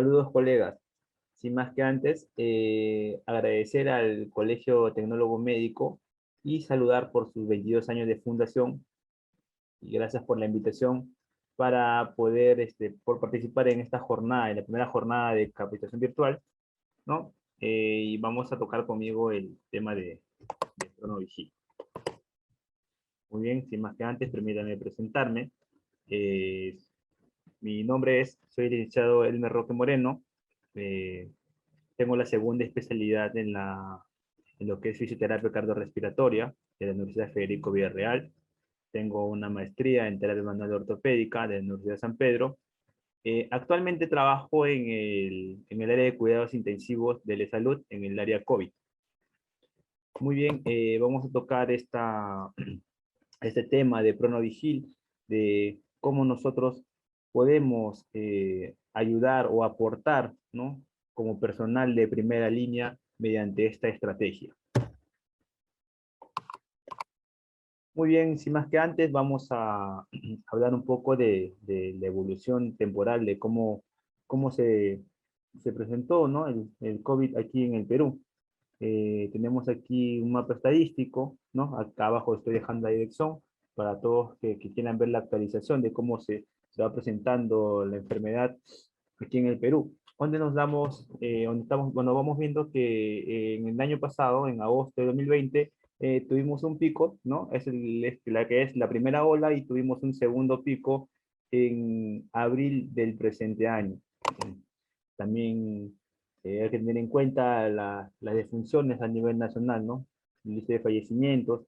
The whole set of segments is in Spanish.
Saludos, colegas. Sin más que antes, agradecer al Colegio Tecnólogo Médico y saludar por sus 22 años de fundación y gracias por la invitación para poder por participar en esta jornada, en la primera jornada de capacitación virtual, ¿no? Y vamos a tocar conmigo el tema de cronovigilio. Muy bien, sin más que antes, permítanme presentarme. Eh, Mi nombre soy el licenciado Elmer Roque Moreno. Eh, Tengo la segunda especialidad en lo que es fisioterapia cardiorrespiratoria de la Universidad Federico Villarreal. Tengo una maestría en terapia manual ortopédica de la Universidad de San Pedro. Actualmente trabajo en el área de cuidados intensivos de la salud, en el área COVID. Muy bien, vamos a tocar este tema de Pronovigil, de cómo nosotros podemos ayudar o aportar, ¿no? Como personal de primera línea mediante esta estrategia. Muy bien, sin más que antes, vamos a hablar un poco de la evolución temporal, de cómo se presentó, ¿no? El COVID aquí en el Perú. Tenemos aquí un mapa estadístico, ¿no? Acá abajo estoy dejando la dirección para todos que quieran ver la actualización de cómo se va presentando la enfermedad aquí en el Perú. Donde nos damos, donde estamos, bueno, vamos viendo que en el año pasado, en agosto de 2020, tuvimos un pico, ¿no? La que es la primera ola y tuvimos un segundo pico en abril del presente año. También hay que tener en cuenta las defunciones a nivel nacional, ¿no? El índice de fallecimientos,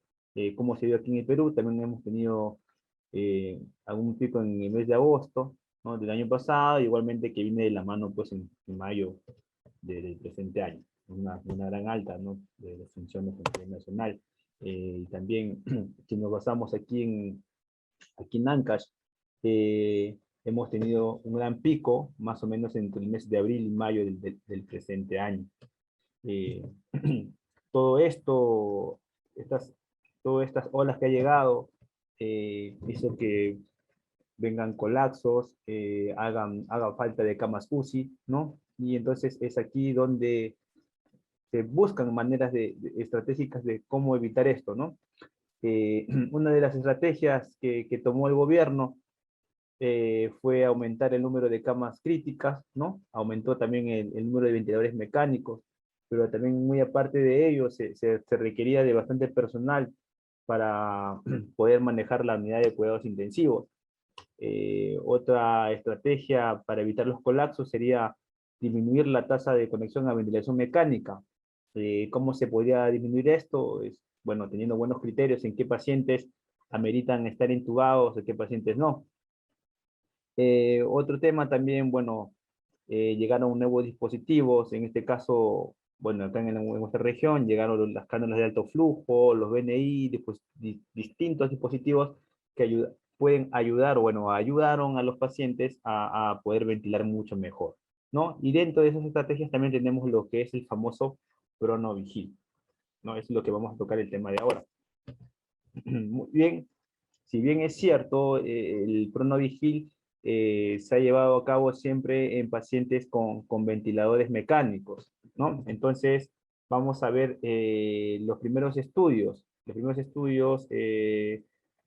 cómo se dio aquí en el Perú. También hemos tenido algún pico en el mes de agosto, ¿no? Del año pasado, igualmente que viene de la mano pues en mayo del presente año. Una gran alta, ¿no? De defunciones a nivel nacional. Y también, si nos basamos aquí en Ancash, hemos tenido un gran pico, más o menos entre el mes de abril y mayo del presente año. Eh, todo esto, estas, todas estas olas que ha llegado, hizo que vengan colapsos, haga falta de camas UCI, ¿no? Y entonces es aquí donde se buscan maneras estratégicas de cómo evitar esto, ¿no? Una de las estrategias que tomó el gobierno fue aumentar el número de camas críticas, ¿no? Aumentó también el número de ventiladores mecánicos, pero también muy aparte de ello se requería de bastante personal para poder manejar la unidad de cuidados intensivos. Otra estrategia para evitar los colapsos sería disminuir la tasa de conexión a ventilación mecánica. ¿Cómo se podría disminuir esto? Bueno, teniendo buenos criterios en qué pacientes ameritan estar intubados, en qué pacientes no. Otro tema también, bueno, llegaron nuevos dispositivos, en este caso, bueno, acá en nuestra región llegaron las cánulas de alto flujo, los BNI, distintos dispositivos que pueden ayudar, o bueno, ayudaron a los pacientes a poder ventilar mucho mejor, ¿no? Y dentro de esas estrategias también tenemos lo que es el famoso Pronovigil, ¿no? Es lo que vamos a tocar el tema de ahora. Muy bien, si bien es cierto, el Pronovigil se ha llevado a cabo siempre en pacientes con ventiladores mecánicos, ¿no? Entonces, vamos a ver los primeros estudios. Los primeros estudios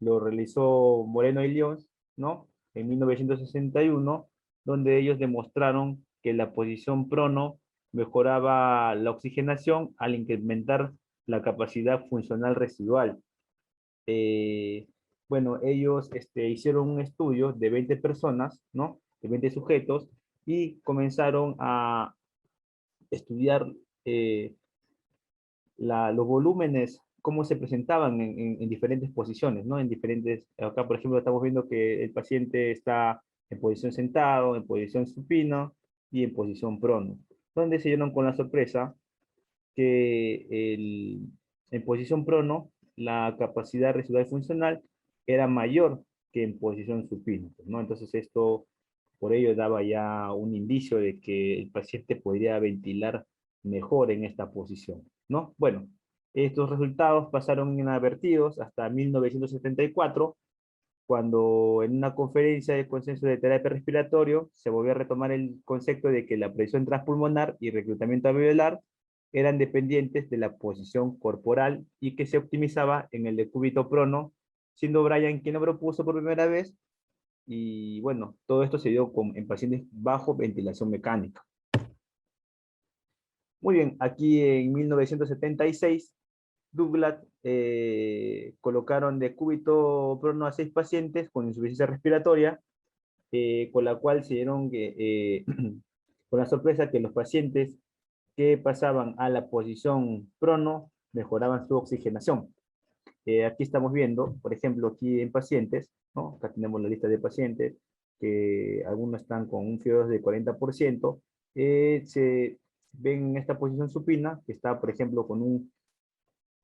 lo realizó Moreno y Lyons, ¿no? En 1961, donde ellos demostraron que la posición prono mejoraba la oxigenación al incrementar la capacidad funcional residual. eh, bueno, ellos hicieron un estudio de 20 personas, ¿no? De 20 sujetos, y comenzaron a estudiar eh, los volúmenes, cómo se presentaban en diferentes posiciones, ¿no? En diferentes, acá por ejemplo estamos viendo que el paciente está en posición sentado, en posición supino y en posición prono, donde se dieron con la sorpresa que en posición prono la capacidad residual funcional era mayor que en posición supina, ¿no? Entonces esto, por ello, daba ya un indicio de que el paciente podría ventilar mejor en esta posición, ¿no? Bueno, estos resultados pasaron inadvertidos hasta 1974, cuando en una conferencia de consenso de terapia respiratorio se volvió a retomar el concepto de que la presión transpulmonar y reclutamiento alveolar eran dependientes de la posición corporal y que se optimizaba en el decúbito prono, siendo Bryan quien lo propuso por primera vez. Y bueno, todo esto se dio en pacientes bajo ventilación mecánica. Muy bien, aquí en 1976, Douglas colocaron de cúbito prono a 6 pacientes con insuficiencia respiratoria, con la cual se dieron con la sorpresa que los pacientes que pasaban a la posición prono mejoraban su oxigenación. Aquí estamos viendo, por ejemplo, aquí en pacientes, ¿no? Acá tenemos la lista de pacientes, que algunos están con un FIO2 de 40%, se ven en esta posición supina, que está, por ejemplo, con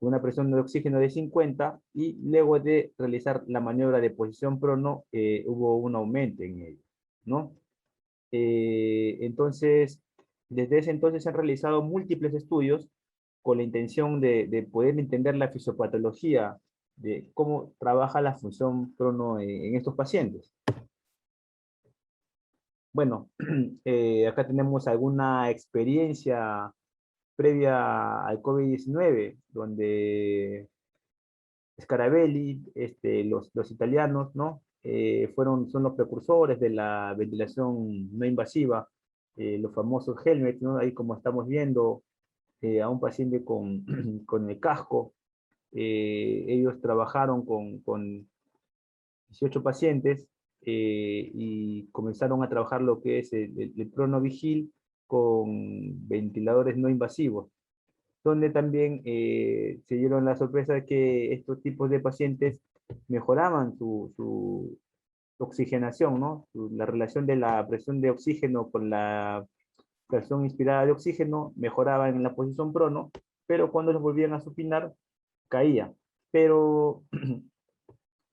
una presión de oxígeno de 50, y luego de realizar la maniobra de posición prono, hubo un aumento en ello, ¿no? Entonces, desde ese entonces se han realizado múltiples estudios con la intención de poder entender la fisiopatología de cómo trabaja la función prono en estos pacientes. Bueno, acá tenemos alguna experiencia previa al COVID-19, donde Scarabelli, los italianos, ¿no? Son los precursores de la ventilación no invasiva, los famosos helmets, ¿no? Ahí como estamos viendo a un paciente con, con el casco, ellos trabajaron con 18 pacientes y comenzaron a trabajar lo que es el pronovigil con ventiladores no invasivos, donde también se dieron la sorpresa de que estos tipos de pacientes mejoraban su oxigenación, ¿no? La relación de la presión de oxígeno con la presión inspirada de oxígeno mejoraba en la posición prono, pero cuando los volvían a supinar, caía. Pero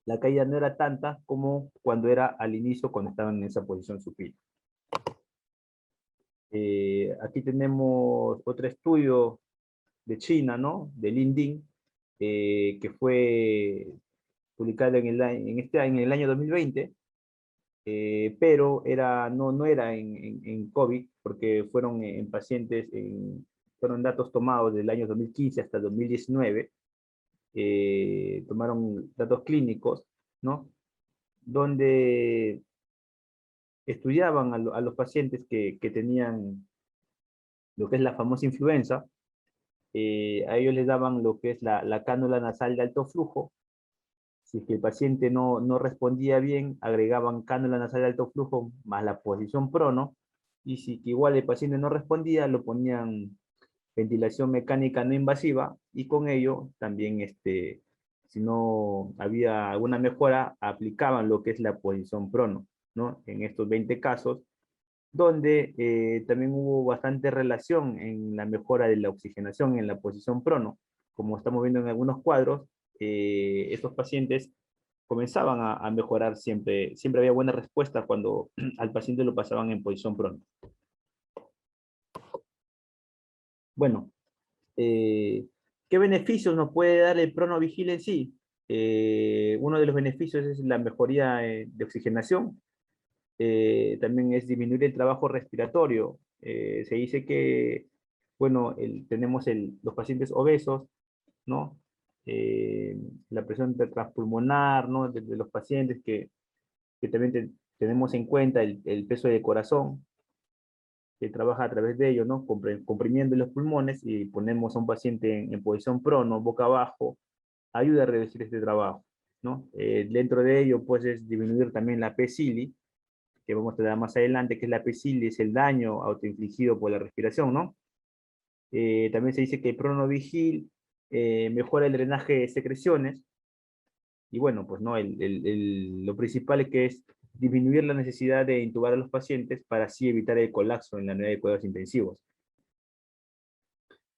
la caída no era tanta como cuando era al inicio, cuando estaban en esa posición supina. Aquí tenemos otro estudio de China, ¿no? De Linding, que fue publicado en el año 2020, pero no era en COVID, porque fueron en pacientes, fueron datos tomados del año 2015 hasta 2019, tomaron datos clínicos, ¿no? Donde estudiaban a los pacientes que tenían lo que es la famosa influenza, a ellos les daban lo que es la cánula nasal de alto flujo. Si es que el paciente no respondía bien, agregaban cánula nasal de alto flujo más la posición prono, y si que igual el paciente no respondía, lo ponían ventilación mecánica no invasiva, y con ello también, si no había alguna mejora, aplicaban lo que es la posición prono, ¿no? En estos 20 casos, donde también hubo bastante relación en la mejora de la oxigenación en la posición prono. Como estamos viendo en algunos cuadros, estos pacientes comenzaban a mejorar siempre, siempre había buena respuesta cuando al paciente lo pasaban en posición prono. Bueno, ¿qué beneficios nos puede dar el pronovigil en sí? Uno de los beneficios es la mejoría de oxigenación. También es disminuir el trabajo respiratorio. Se dice que, bueno, tenemos los pacientes obesos, ¿no? Eh, la presión transpulmonar, ¿no? De los pacientes que también tenemos en cuenta el peso del corazón, que trabaja a través de ello, ¿no? Comprimiendo los pulmones, y ponemos a un paciente en posición prono, boca abajo, ayuda a reducir este trabajo, ¿no? Dentro de ello, pues, es disminuir también la P-Cili, que vamos a dar más adelante, que es la P-Cili, es el daño autoinfligido por la respiración, ¿no? También se dice que el pronovigil mejora el drenaje de secreciones, y bueno, pues no, lo principal es que es disminuir la necesidad de intubar a los pacientes para así evitar el colapso en la unidad de cuidados intensivos.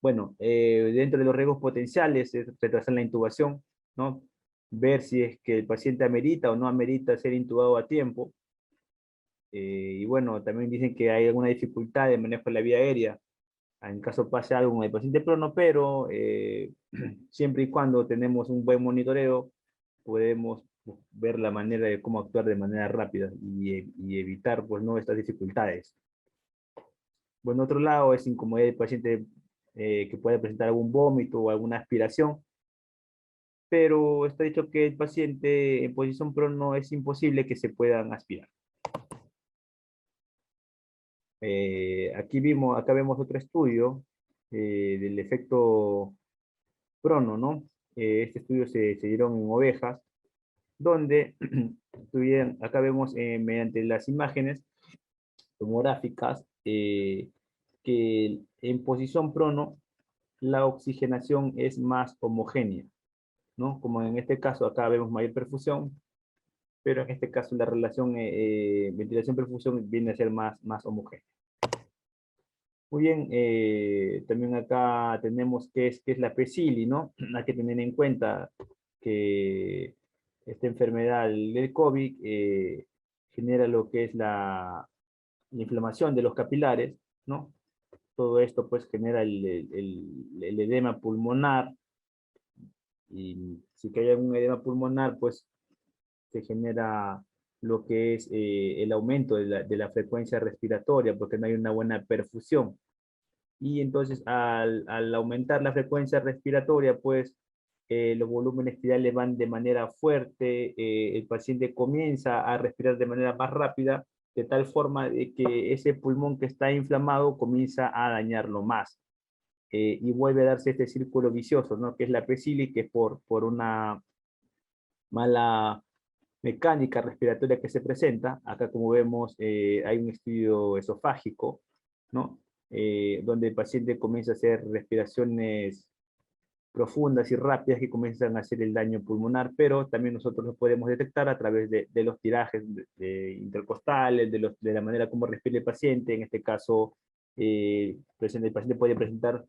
Bueno, dentro de los riesgos potenciales es retrasar la intubación, ¿no? Ver si es que el paciente amerita o no amerita ser intubado a tiempo. Y bueno, también dicen que hay alguna dificultad de manejo de la vía aérea, en caso pase algo con el paciente prono, pero siempre y cuando tenemos un buen monitoreo, podemos ver la manera de cómo actuar de manera rápida y evitar, pues, ¿no?, estas dificultades. Bueno, otro lado es incomodidad del paciente que puede presentar algún vómito o alguna aspiración, pero está dicho que el paciente en posición prono es imposible que se puedan aspirar. Acá vemos otro estudio del efecto prono, ¿no? Este estudio se dieron en ovejas, donde acá vemos mediante las imágenes tomográficas que en posición prono la oxigenación es más homogénea, ¿no? Como en este caso acá vemos mayor perfusión, pero en este caso la relación ventilación-perfusión viene a ser más homogénea. Muy bien, también acá tenemos qué es la PCILI, ¿no? Hay que tener en cuenta que esta enfermedad del COVID genera lo que es la inflamación de los capilares, ¿no? Todo esto pues genera el edema pulmonar, y si que hay algún edema pulmonar, pues se genera lo que es el aumento de la frecuencia respiratoria, porque no hay una buena perfusión. Y entonces al aumentar la frecuencia respiratoria, pues los volúmenes espirales van de manera fuerte, el paciente comienza a respirar de manera más rápida, de tal forma de que ese pulmón que está inflamado comienza a dañarlo más. Y vuelve a darse este círculo vicioso, ¿no? Que es la PCILI, que es por una mala mecánica respiratoria que se presenta. Acá, como vemos, hay un estudio esofágico, ¿no? Donde el paciente comienza a hacer respiraciones profundas y rápidas que comienzan a hacer el daño pulmonar, pero también nosotros lo podemos detectar a través de los tirajes intercostales, de la manera como respira el paciente. En este caso, el paciente puede presentar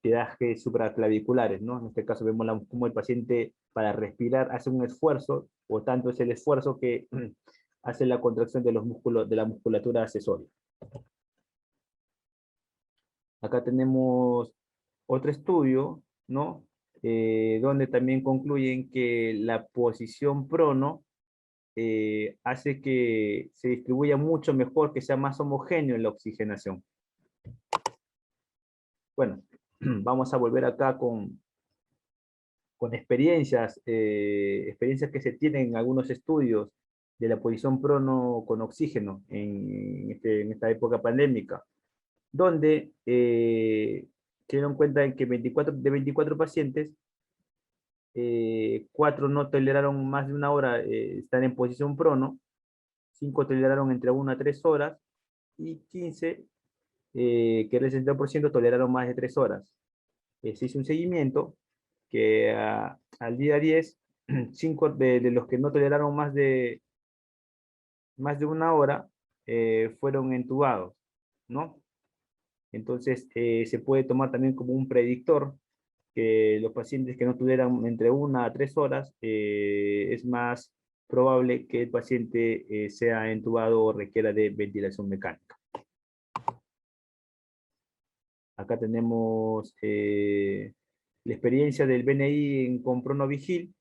tirajes supraclaviculares, ¿no? En este caso vemos cómo el paciente para respirar hace un esfuerzo, o tanto es el esfuerzo que hace la contracción de los músculos, de la musculatura accesoria. Acá tenemos otro estudio, ¿no? Donde también concluyen que la posición prono hace que se distribuya mucho mejor, que sea más homogéneo en la oxigenación. Bueno, vamos a volver acá con experiencias que se tienen en algunos estudios de la posición prono con oxígeno en esta época pandémica, donde se dieron cuenta de que de 24 pacientes, 4 no toleraron más de una hora estar en posición prono, 5 toleraron entre 1 a 3 horas, y 15, que era el 60%, toleraron más de 3 horas. Se hizo un seguimiento que al día 10, 5 de los que no toleraron más de una hora fueron entubados, ¿no? Entonces, se puede tomar también como un predictor que los pacientes que no tuvieran entre 1 a 3 horas, es más probable que el paciente sea entubado o requiera de ventilación mecánica. Acá tenemos la experiencia del BNI con Pronovigil,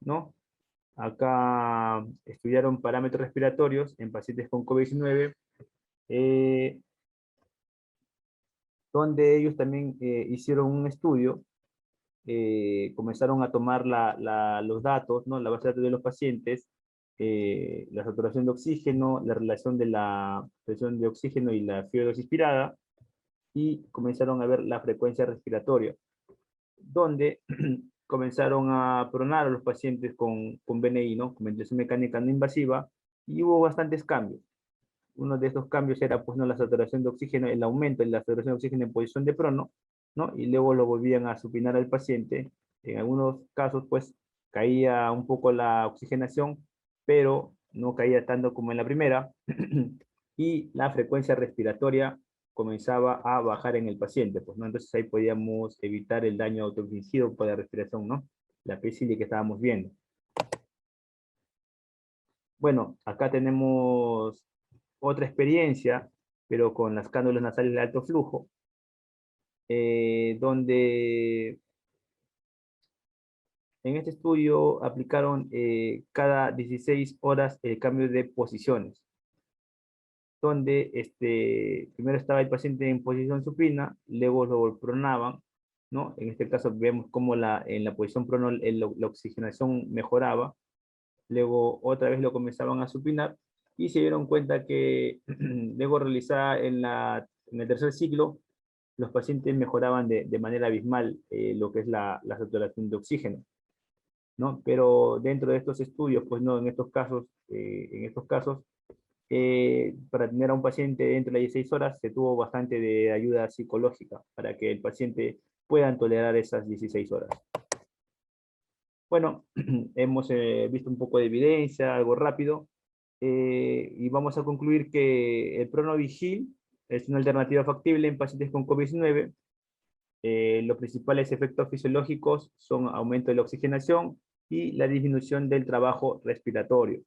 ¿no? Acá estudiaron parámetros respiratorios en pacientes con COVID-19, donde ellos también hicieron un estudio. Comenzaron a tomar los datos, ¿no? La base de datos de los pacientes, la saturación de oxígeno, la relación de la presión de oxígeno y la fiebre inspirada, y comenzaron a ver la frecuencia respiratoria, donde comenzaron a pronar a los pacientes con BNI, ¿no? Con ventilación mecánica no invasiva, y hubo bastantes cambios. Uno de estos cambios era, pues, ¿no?, la saturación de oxígeno, el aumento en la saturación de oxígeno en posición de prono, ¿no? Y luego lo volvían a supinar al paciente. En algunos casos, pues, caía un poco la oxigenación, pero no caía tanto como en la primera, y la frecuencia respiratoria comenzaba a bajar en el paciente, pues, ¿no? Entonces ahí podíamos evitar el daño autoinfligido por la respiración, ¿no? La PCILI que estábamos viendo. Bueno, acá tenemos otra experiencia, pero con las cánulas nasales de alto flujo, donde En este estudio aplicaron cada 16 horas el cambio de posiciones, donde primero estaba el paciente en posición supina, luego lo pronaban, ¿no? En este caso vemos cómo en la posición prono la oxigenación mejoraba, luego otra vez lo comenzaban a supinar y se dieron cuenta que luego realizada en el tercer ciclo, los pacientes mejoraban de manera abismal lo que es la saturación de oxígeno, ¿no? Pero dentro de estos estudios, pues no, en estos casos, para tener a un paciente dentro de las 16 horas se tuvo bastante de ayuda psicológica para que el paciente pueda tolerar esas 16 horas. Bueno, hemos visto un poco de evidencia, algo rápido, y vamos a concluir que el Pronovigil es una alternativa factible en pacientes con COVID-19. Los principales efectos fisiológicos son aumento de la oxigenación y la disminución del trabajo respiratorio.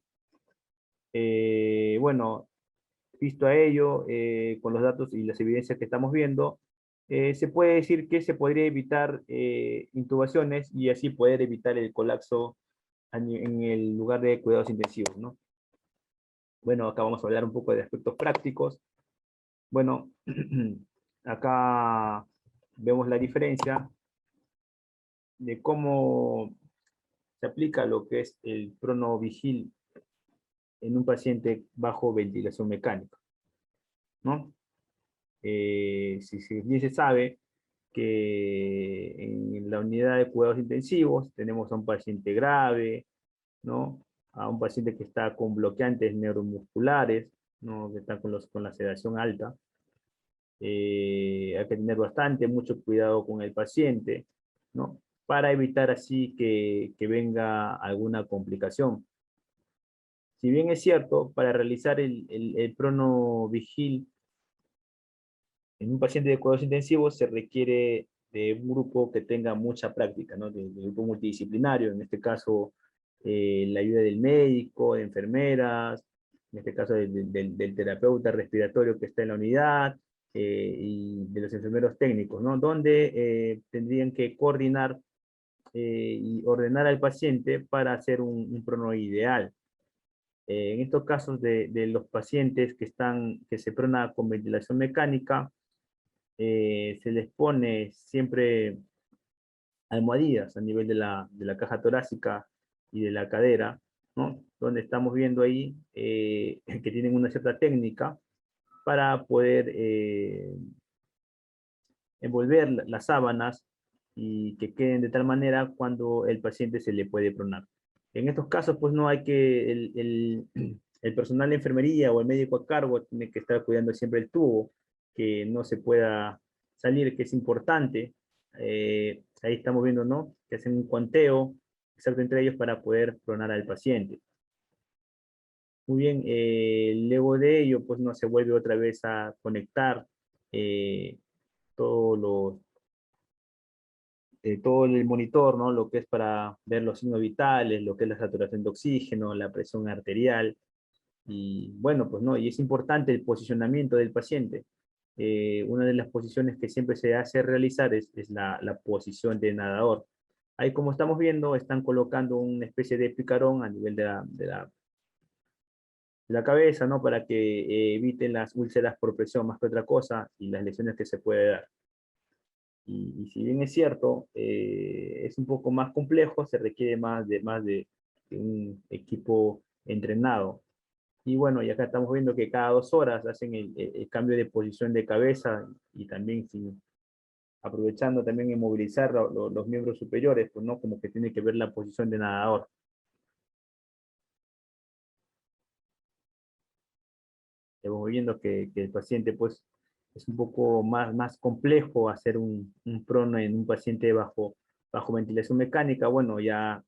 Bueno, visto a ello, con los datos y las evidencias que estamos viendo, se puede decir que se podría evitar intubaciones y así poder evitar el colapso en el lugar de cuidados intensivos, ¿no? Bueno, acá vamos a hablar un poco de aspectos prácticos. Bueno, acá vemos la diferencia de cómo se aplica lo que es el Pronovigil en un paciente bajo ventilación mecánica, ¿no? Si bien se sabe que en la unidad de cuidados intensivos tenemos a un paciente grave, ¿no? A un paciente que está con bloqueantes neuromusculares, ¿no? Que está con la sedación alta. Hay que tener mucho cuidado con el paciente, ¿no? Para evitar así que venga alguna complicación. Si bien es cierto, para realizar el pronovigil en un paciente de cuidados intensivos se requiere de un grupo que tenga mucha práctica, ¿no? De grupo multidisciplinario, en este caso la ayuda del médico, de enfermeras, en este caso del terapeuta respiratorio que está en la unidad y de los enfermeros técnicos, ¿no? Donde tendrían que coordinar y ordenar al paciente para hacer un prono ideal. En estos casos de los pacientes que se prona con ventilación mecánica, se les pone siempre almohadillas a nivel de la caja torácica y de la cadera, ¿no? Donde estamos viendo ahí que tienen una cierta técnica para poder envolver las sábanas y que queden de tal manera cuando el paciente se le puede pronar. En estos casos, pues no hay que, el personal de enfermería o el médico a cargo tiene que estar cuidando siempre el tubo, que no se pueda salir, que es importante. Ahí estamos viendo, ¿no? Que hacen un conteo exacto entre ellos para poder pronar al paciente. Muy bien, luego de ello, pues no se vuelve otra vez a conectar eh, todos los todo el monitor, ¿no? Lo que es para ver los signos vitales, lo que es la saturación de oxígeno, la presión arterial, y bueno, pues no, y es importante el posicionamiento del paciente. Una de las posiciones que siempre se hace realizar es la posición de nadador. Ahí como estamos viendo, están colocando una especie de picarón a nivel de la cabeza, ¿no? Para que eviten las úlceras por presión más que otra cosa y las lesiones que se puede dar. Y si bien es cierto, es un poco más complejo, se requiere de un equipo entrenado. Y bueno, y acá estamos viendo que cada 2 horas hacen el cambio de posición de cabeza y también aprovechando también en movilizar los miembros superiores, pues no, como que tiene que ver la posición de nadador. Estamos viendo que el paciente pues es un poco más complejo hacer un prono en un paciente bajo ventilación mecánica. Bueno, ya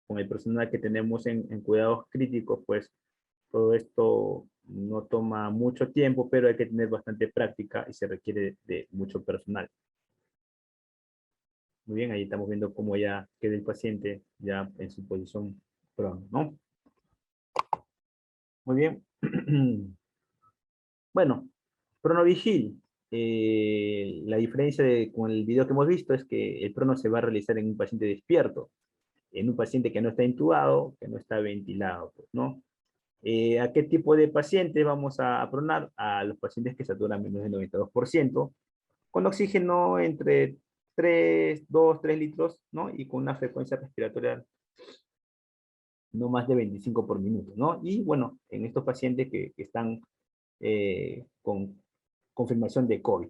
con el personal que tenemos en cuidados críticos, pues todo esto no toma mucho tiempo, pero hay que tener bastante práctica y se requiere de mucho personal. Muy bien, ahí estamos viendo cómo ya queda el paciente ya en su posición prono, ¿no? Muy bien. Bueno, Pronovigil. La diferencia con el video que hemos visto es que el prono se va a realizar en un paciente despierto. en un paciente que no está intubado, que no está ventilado, pues, ¿no? ¿A qué tipo de pacientes vamos a pronar? A los pacientes que saturan menos del 92%, con oxígeno entre 3 litros, ¿no? Y con una frecuencia respiratoria no más de 25 por minuto, ¿no? Y bueno, en estos pacientes que están con confirmación de COVID.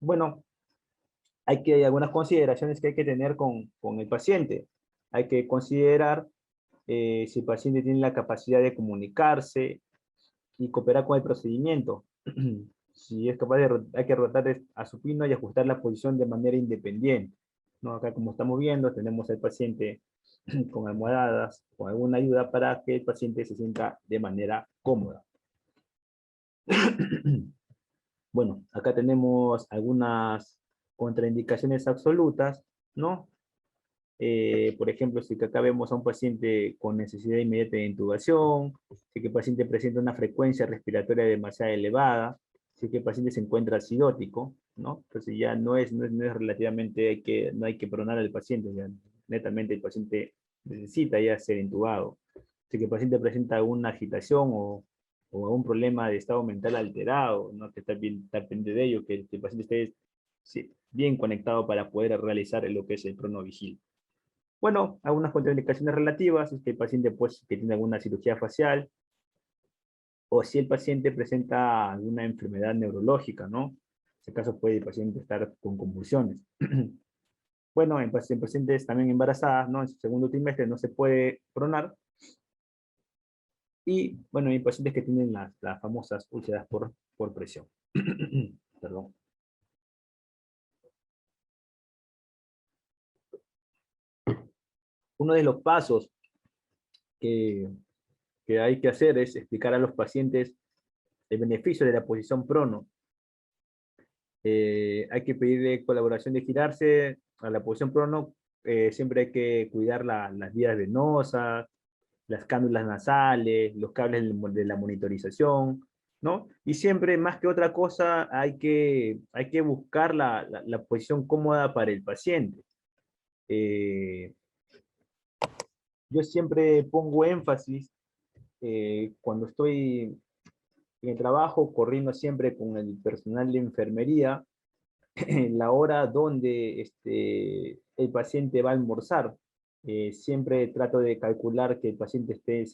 Bueno, hay algunas consideraciones que hay que tener con el paciente. Hay que considerar si el paciente tiene la capacidad de comunicarse y cooperar con el procedimiento. Si es capaz de, hay que rotar a supino y ajustar la posición de manera independiente, ¿no? Acá, como estamos viendo, tenemos al paciente con almohadadas, con alguna ayuda para que el paciente se sienta de manera cómoda. Bueno, acá tenemos algunas contraindicaciones absolutas, ¿no? Por ejemplo, si acá vemos a un paciente con necesidad inmediata de intubación, si que el paciente presenta una frecuencia respiratoria demasiado elevada, si que el paciente se encuentra acidótico, ¿no? Entonces ya no es relativamente, no hay que pronar al paciente, ya netamente el paciente necesita ya ser intubado. Si que el paciente presenta alguna agitación o algún problema de estado mental alterado, ¿no? Que está bien, está pendiente de ello, que el paciente esté sí, bien conectado para poder realizar lo que es el cronovigil. Bueno, algunas contraindicaciones relativas es que el paciente pues, que tiene alguna cirugía facial o si el paciente presenta alguna enfermedad neurológica, ¿no? En ese caso puede el paciente estar con convulsiones. Bueno, en pacientes también embarazadas, ¿no? En su segundo trimestre no se puede pronar. Y bueno, hay pacientes que tienen las famosas úlceras por presión. Perdón. Uno de los pasos que, que hay que hacer es explicar a los pacientes el beneficio de la posición prono. Hay que pedirle colaboración de girarse a la posición prono. Siempre hay que cuidar las vías venosas, las cánulas nasales, los cables de la monitorización, ¿no? Y siempre, más que otra cosa, hay que buscar la posición cómoda para el paciente. Eh, yo siempre pongo énfasis cuando estoy en el trabajo, corriendo siempre con el personal de enfermería, en la hora donde el paciente va a almorzar. Siempre trato de calcular que el paciente esté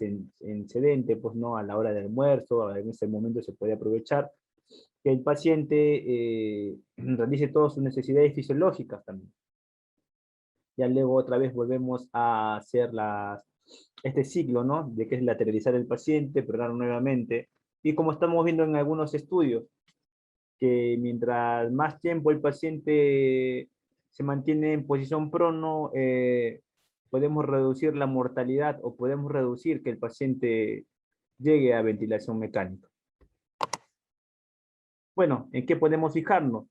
en sedente, pues no a la hora del almuerzo, en ese momento se puede aprovechar, que el paciente realice todas sus necesidades fisiológicas también. Ya luego otra vez volvemos a hacer este ciclo, ¿no? De que es lateralizar el paciente, pronar nuevamente. Y como estamos viendo en algunos estudios, que mientras más tiempo el paciente se mantiene en posición prono, podemos reducir la mortalidad o podemos reducir que el paciente llegue a ventilación mecánica. Bueno, ¿en qué podemos fijarnos?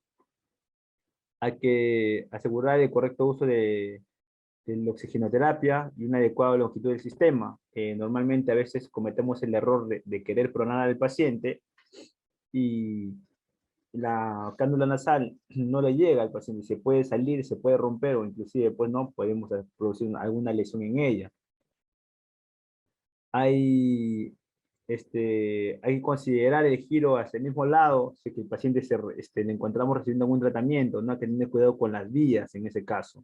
Hay que asegurar el correcto uso de la oxigenoterapia y una adecuada longitud del sistema. Normalmente a veces cometemos el error de querer pronar al paciente y la cánula nasal no le llega al paciente, se puede salir, se puede romper o inclusive pues no podemos producir alguna lesión en ella. Hay, hay que considerar el giro hacia el mismo lado, si que el paciente le encontramos recibiendo algún tratamiento, no teniendo cuidado con las vías en ese caso.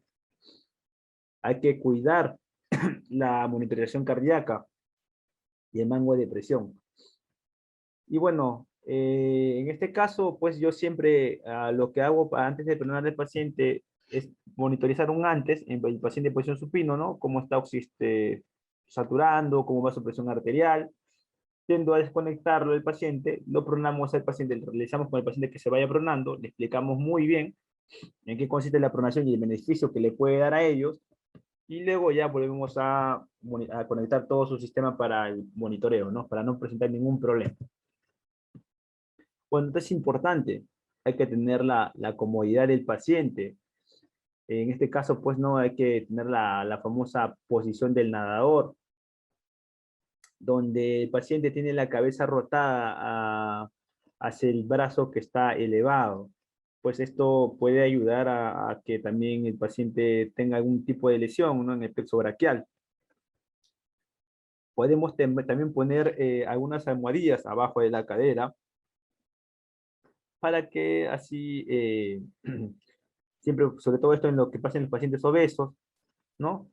Hay que cuidar la monitorización cardíaca y el mango de presión. Y bueno, en este caso, pues yo siempre lo que hago antes de pronar al paciente es monitorizar un antes en el paciente en posición supino, ¿no? Cómo está saturando, cómo va su presión arterial. Tiendo a desconectarlo del paciente, lo pronamos al paciente, lo realizamos con el paciente que se vaya pronando, le explicamos muy bien en qué consiste la pronación y el beneficio que le puede dar a ellos, y luego ya volvemos a conectar todo su sistema para el monitoreo, ¿no? Para no presentar ningún problema. Bueno, entonces es importante, hay que tener la comodidad del paciente. En este caso, pues no hay que tener la famosa posición del nadador, donde el paciente tiene la cabeza rotada hacia el brazo que está elevado. pues esto puede ayudar a que también el paciente tenga algún tipo de lesión, ¿no? En el plexo braquial. Podemos también poner algunas almohadillas abajo de la cadera para que así, siempre, sobre todo esto en lo que pasa en los pacientes obesos, ¿no?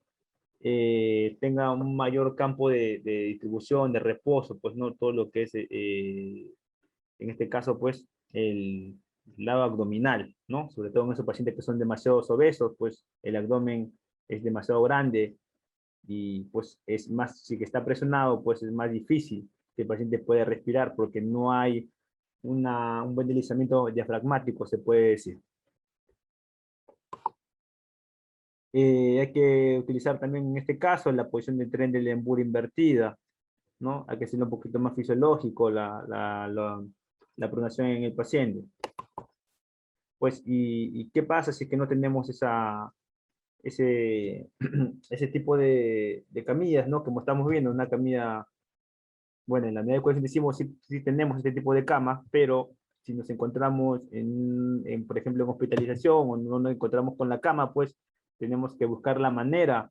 Tenga un mayor campo de distribución, de reposo, pues no todo lo que es, en este caso, pues el lado abdominal, ¿no? Sobre todo en esos pacientes que son demasiado obesos, pues el abdomen es demasiado grande y pues es más, si que está presionado, pues es más difícil que el paciente pueda respirar porque no hay un buen deslizamiento diafragmático, se puede decir. Hay que utilizar también en este caso la posición del tren del embur invertida, ¿no? Hay que hacerlo un poquito más fisiológico la pronación en el paciente. Pues, ¿y qué pasa si es que no tenemos ese, ese tipo de camillas, ¿no? Como estamos viendo, una camilla, bueno, en la unidad de cuidados intensivos sí tenemos este tipo de cama, pero si nos encontramos por ejemplo, en hospitalización o no nos encontramos con la cama, pues tenemos que buscar la manera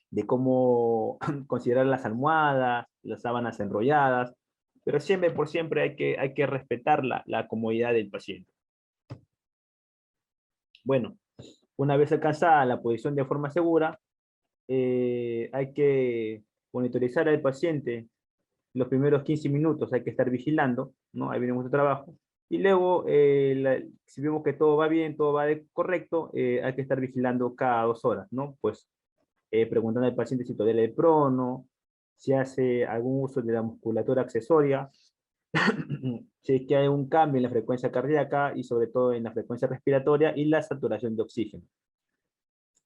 de cómo considerar las almohadas, las sábanas enrolladas, pero siempre por siempre hay que respetar la comodidad del paciente. Bueno, una vez alcanzada la posición de forma segura, hay que monitorizar al paciente los primeros 15 minutos, hay que estar vigilando, ¿no? Ahí viene nuestro trabajo. Y luego, si vemos que todo va bien, todo va correcto, hay que estar vigilando cada 2 horas, ¿no? Pues preguntando al paciente si todavía el prono, si hace algún uso de la musculatura accesoria, si es que hay un cambio en la frecuencia cardíaca y sobre todo en la frecuencia respiratoria y la saturación de oxígeno.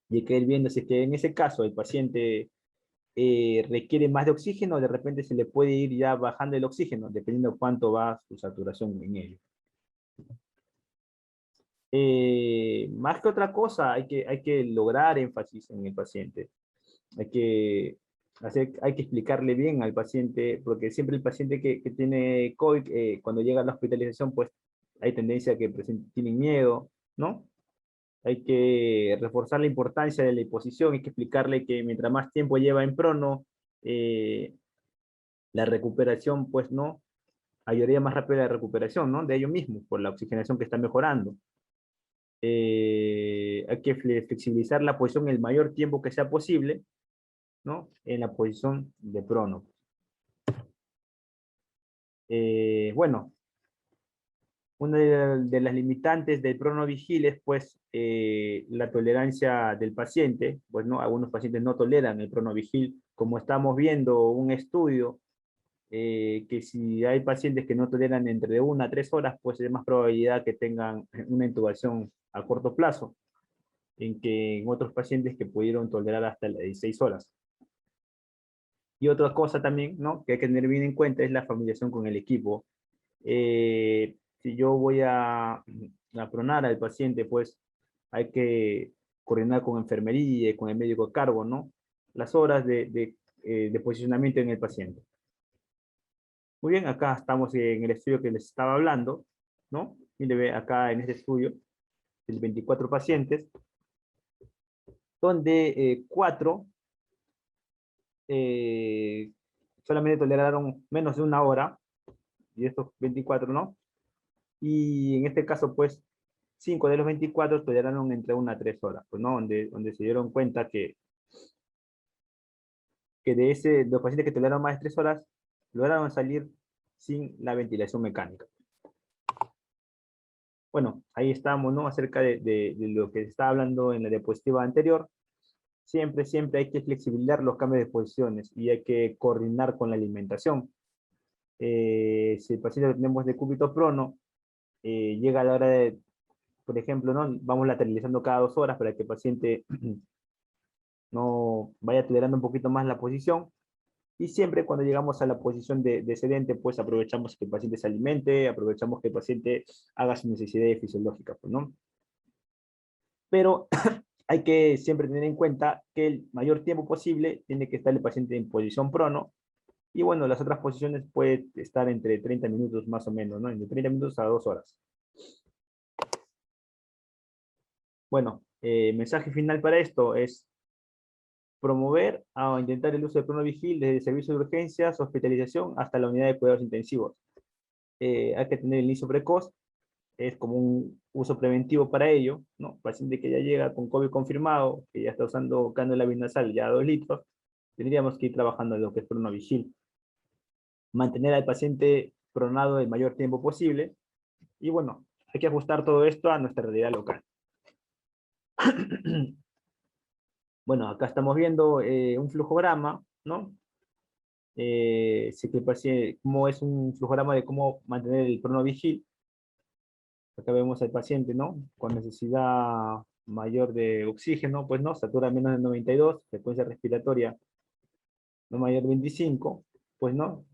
Y hay que ir viendo si es que en ese caso el paciente requiere más de oxígeno, de repente se le puede ir ya bajando el oxígeno, dependiendo cuánto va su saturación en ello. Más que otra cosa, hay que lograr énfasis en el paciente. Hay que, hay que explicarle bien al paciente, porque siempre el paciente que tiene COVID, cuando llega a la hospitalización, pues hay tendencia a que tienen miedo, ¿no? Hay que reforzar la importancia de la hiposición, hay que explicarle que mientras más tiempo lleva en prono, la recuperación, pues, ¿no? Ayudaría más rápido la recuperación, ¿no? De ellos mismos, por la oxigenación que está mejorando. Hay que flexibilizar la posición el mayor tiempo que sea posible, ¿no? En la posición de prono. Bueno, una de las limitantes del pronovigil es, pues, la tolerancia del paciente. Pues, ¿no? Algunos pacientes no toleran el pronovigil. Como estamos viendo un estudio, que si hay pacientes que no toleran entre 1 a 3 horas, pues es más probabilidad que tengan una intubación a corto plazo, en que en otros pacientes que pudieron tolerar hasta las 16 horas. Y otra cosa también, ¿no? Que hay que tener bien en cuenta es la familiarización con el equipo. Si yo voy a pronar al paciente, pues hay que coordinar con enfermería, con el médico a cargo, ¿no? Las horas de posicionamiento en el paciente. Muy bien, acá estamos en el estudio que les estaba hablando, ¿no? Mire, ve acá en este estudio, de 24 pacientes, donde 4 solamente toleraron menos de 1 hora, y estos 24 no. Y en este caso, pues, 5 de los 24 toleraron entre 1 a 3 horas, pues, ¿no? Donde se dieron cuenta que de los pacientes que toleraron más de 3 horas, lograron salir sin la ventilación mecánica. Bueno, ahí estamos, ¿no? Acerca de lo que se estaba hablando en la diapositiva anterior. Siempre hay que flexibilizar los cambios de posiciones y hay que coordinar con la alimentación. Si el paciente lo tenemos de cúbito prono, llega a la hora de, por ejemplo, ¿no? Vamos lateralizando cada 2 horas para que el paciente no vaya tolerando un poquito más la posición. Y siempre cuando llegamos a la posición de sedente, pues aprovechamos que el paciente se alimente, aprovechamos que el paciente haga sus necesidades fisiológicas, pues, ¿no? Pero hay que siempre tener en cuenta que el mayor tiempo posible tiene que estar el paciente en posición prono. Y bueno, las otras posiciones puede estar entre 30 minutos más o menos, ¿no? Entre 30 minutos a 2 horas. Bueno, mensaje final para esto es promover o intentar el uso de Pronovigil desde el servicio de urgencias, hospitalización, hasta la unidad de cuidados intensivos. Hay que tener el inicio precoz, es como un uso preventivo para ello, ¿no? Paciente que ya llega con COVID confirmado, que ya está usando cánula binasal ya 2 litros, tendríamos que ir trabajando en lo que es Pronovigil. Mantener al paciente pronado el mayor tiempo posible, y bueno, hay que ajustar todo esto a nuestra realidad local. Bueno, acá estamos viendo un flujograma, ¿no? Sí que el paciente, como es un flujograma de cómo mantener el Pronovigil. Acá vemos al paciente, ¿no? Con necesidad mayor de oxígeno, pues no, satura menos de 92, frecuencia respiratoria no mayor de 25, pues no.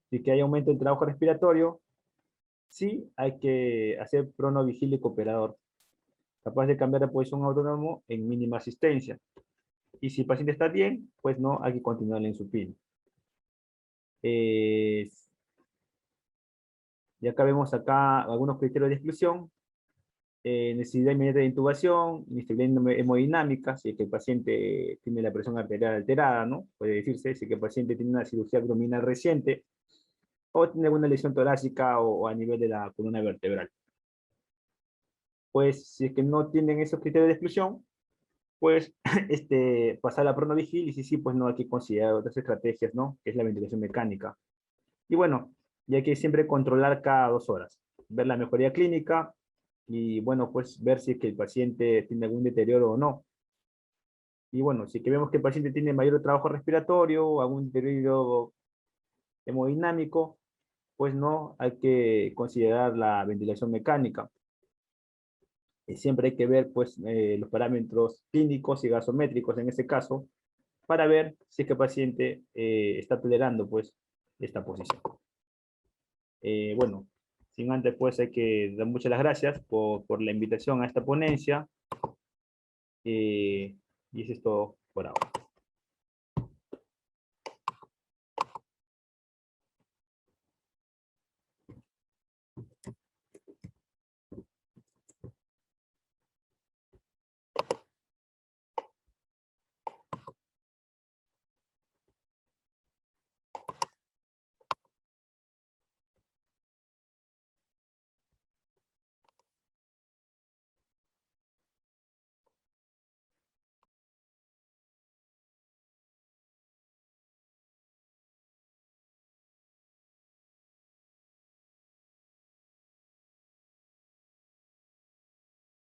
Si que hay aumento del trabajo respiratorio, sí hay que hacer pronovigílico operador, capaz de cambiar de posición autónomo en mínima asistencia. Y si el paciente está bien, pues no, hay que continuar en supino. Y acá vemos acá algunos criterios de exclusión. Necesidad inmediata de intubación, inestabilidad hemodinámica, si es que el paciente tiene la presión arterial alterada, ¿no? Puede decirse, si es que el paciente tiene una cirugía abdominal reciente, o tiene alguna lesión torácica o a nivel de la columna vertebral. Pues si es que no tienen esos criterios de exclusión, pues pasar a pronovigil, y sí, pues no hay que considerar otras estrategias, ¿no? Que es la ventilación mecánica. Y bueno, y hay que siempre controlar cada 2 horas, ver la mejoría clínica y bueno, pues ver si es que el paciente tiene algún deterioro o no. Y bueno, si es que vemos que el paciente tiene mayor trabajo respiratorio o algún deterioro hemodinámico, pues no, hay que considerar la ventilación mecánica. Y siempre hay que ver pues los parámetros clínicos y gasométricos en este caso, para ver si es que el paciente está tolerando pues esta posición. Bueno, sin antes pues hay que dar muchas las gracias por la invitación a esta ponencia, y eso es todo por ahora.